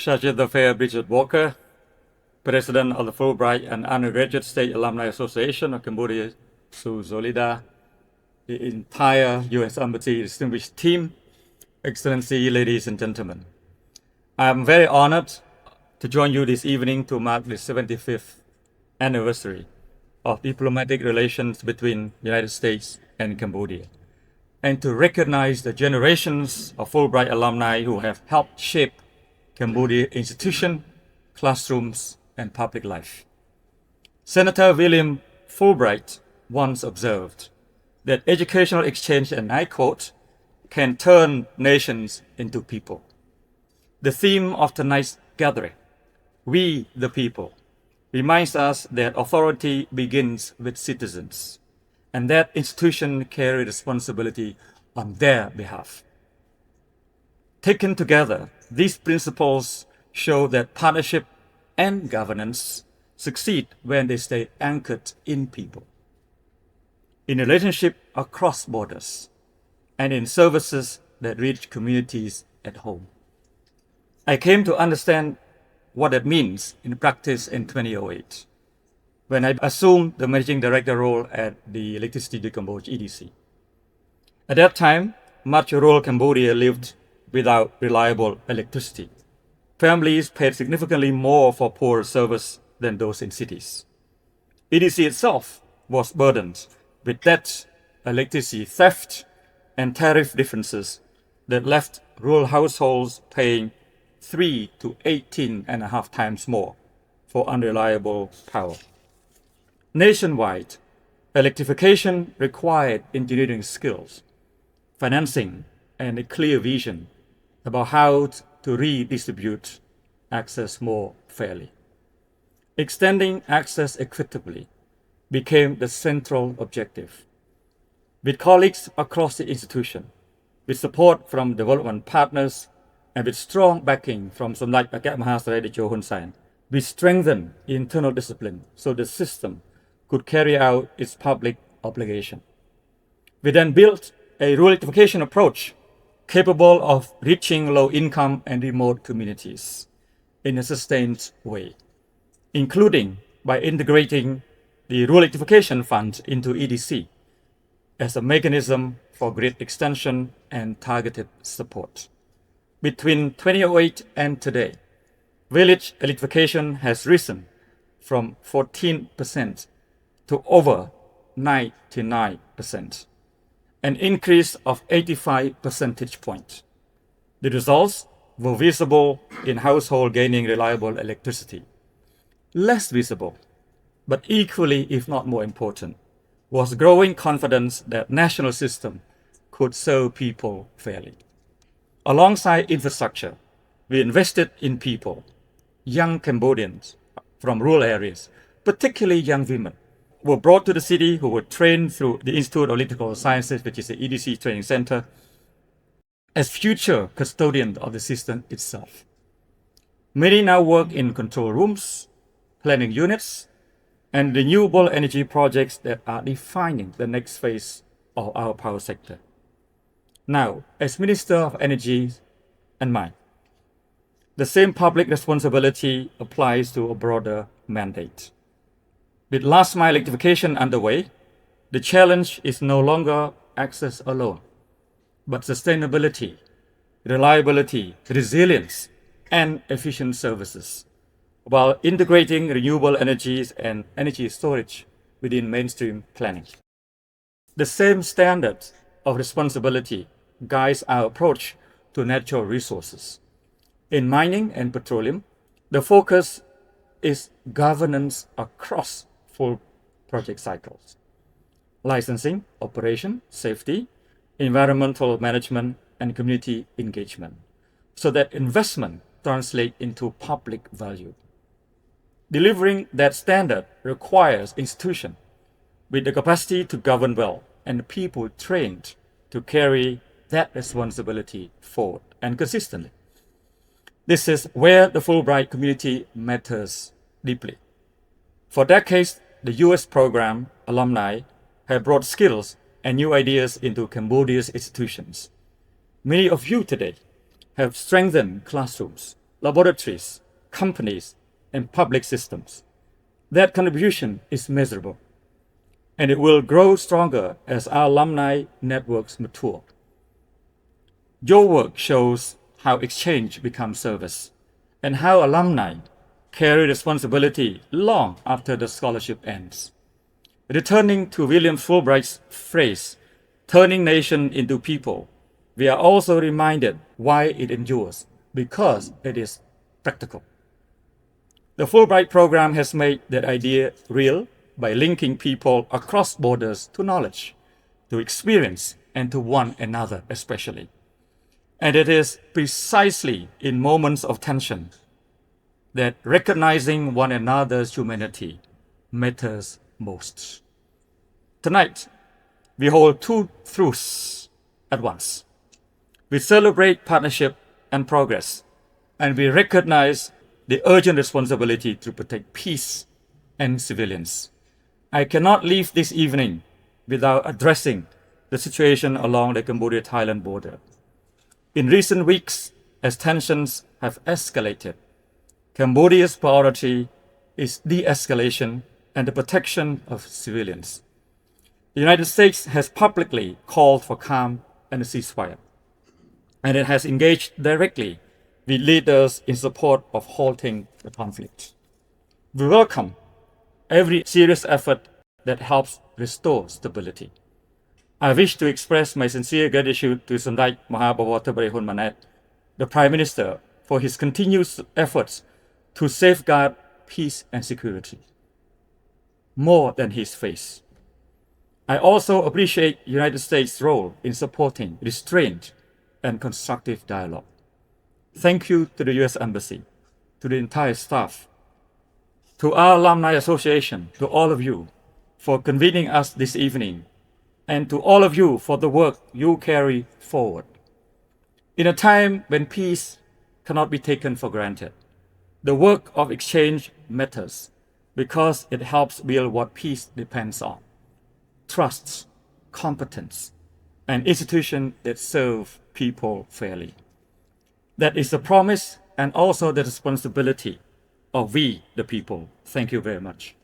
Sergeant of Fair Bridget Walker, President of the Fulbright and Undergraduate State Alumni Association of Cambodia, Su Zolida, the entire U.S. Embassy distinguished team, Excellency, ladies and gentlemen. I am very honored to join you this evening to mark the 75th anniversary of diplomatic relations between the United States and Cambodia, and to recognize the generations of Fulbright alumni who have helped shape Cambodia institution, classrooms, and public life. Senator William Fulbright once observed that educational exchange, and I quote, can turn nations into people. The theme of tonight's gathering, We the People, reminds us that authority begins with citizens, and that institutions carry responsibility on their behalf. Taken together, these principles show that partnership and governance succeed when they stay anchored in people, in relationship across borders, and in services that reach communities at home. I came to understand what that means in practice in 2008, when I assumed the managing director role at the Electricity de Cambodia, EDC. At that time, much rural Cambodia lived without reliable electricity. Families paid significantly more for poor service than those in cities. EDC itself was burdened with debt, electricity theft, and tariff differences that left rural households paying 3 to 18.5 times more for unreliable power. Nationwide, electrification required engineering skills, financing, and a clear vision about how to redistribute access more fairly. Extending access equitably became the central objective. With colleagues across the institution, with support from development partners, and with strong backing from Somdech Paket Mahasaraya Techo Hun Sen, we strengthened internal discipline so the system could carry out its public obligation. We then built a rural electrification approach capable of reaching low-income and remote communities in a sustained way, including by integrating the Rural Electrification Fund into EDC as a mechanism for grid extension and targeted support. Between 2008 and today, village electrification has risen from 14% to over 99%, an increase of 85 percentage points. The results were visible in households gaining reliable electricity. Less visible, but equally, if not more important, was growing confidence that national system could serve people fairly. Alongside infrastructure, we invested in people, young Cambodians from rural areas, particularly young women, were brought to the city who were trained through the Institute of Electrical Sciences, which is the EDC training center, as future custodians of the system itself. Many now work in control rooms, planning units, and renewable energy projects that are defining the next phase of our power sector. Now, as Minister of Energy and Mine, the same public responsibility applies to a broader mandate. With last mile electrification underway, the challenge is no longer access alone, but sustainability, reliability, resilience, and efficient services, while integrating renewable energies and energy storage within mainstream planning. The same standard of responsibility guides our approach to natural resources. In mining and petroleum, the focus is governance across full project cycles. Licensing, operation, safety, environmental management, and community engagement, so that investment translates into public value. Delivering that standard requires institutions with the capacity to govern well and people trained to carry that responsibility forward and consistently. This is where the Fulbright community matters deeply. For decades, the US program alumni have brought skills and new ideas into Cambodia's institutions. Many of you today have strengthened classrooms, laboratories, companies, and public systems. That contribution is measurable, and it will grow stronger as our alumni networks mature. Your work shows how exchange becomes service, and how alumni carry responsibility long after the scholarship ends. Returning to William Fulbright's phrase, turning nation into people, we are also reminded why it endures, because it is practical. The Fulbright program has made that idea real by linking people across borders to knowledge, to experience, and to one another especially. And it is precisely in moments of tension that recognizing one another's humanity matters most. Tonight, we hold two truths at once. We celebrate partnership and progress, and we recognize the urgent responsibility to protect peace and civilians. I cannot leave this evening without addressing the situation along the Cambodia-Thailand border. In recent weeks, as tensions have escalated, Cambodia's priority is de-escalation and the protection of civilians. The United States has publicly called for calm and a ceasefire, and it has engaged directly with leaders in support of halting the conflict. We welcome every serious effort that helps restore stability. I wish to express my sincere gratitude to Samdech Mahabawathabari Manet, the Prime Minister, for his continuous efforts to safeguard peace and security, more than his face. I also appreciate the United States' role in supporting restraint and constructive dialogue. Thank you to the U.S. Embassy, to the entire staff, to our Alumni Association, to all of you for convening us this evening, and to all of you for the work you carry forward. In a time when peace cannot be taken for granted, the work of exchange matters because it helps build what peace depends on: trust, competence, and institutions that serve people fairly. That is the promise and also the responsibility of we, the people. Thank you very much.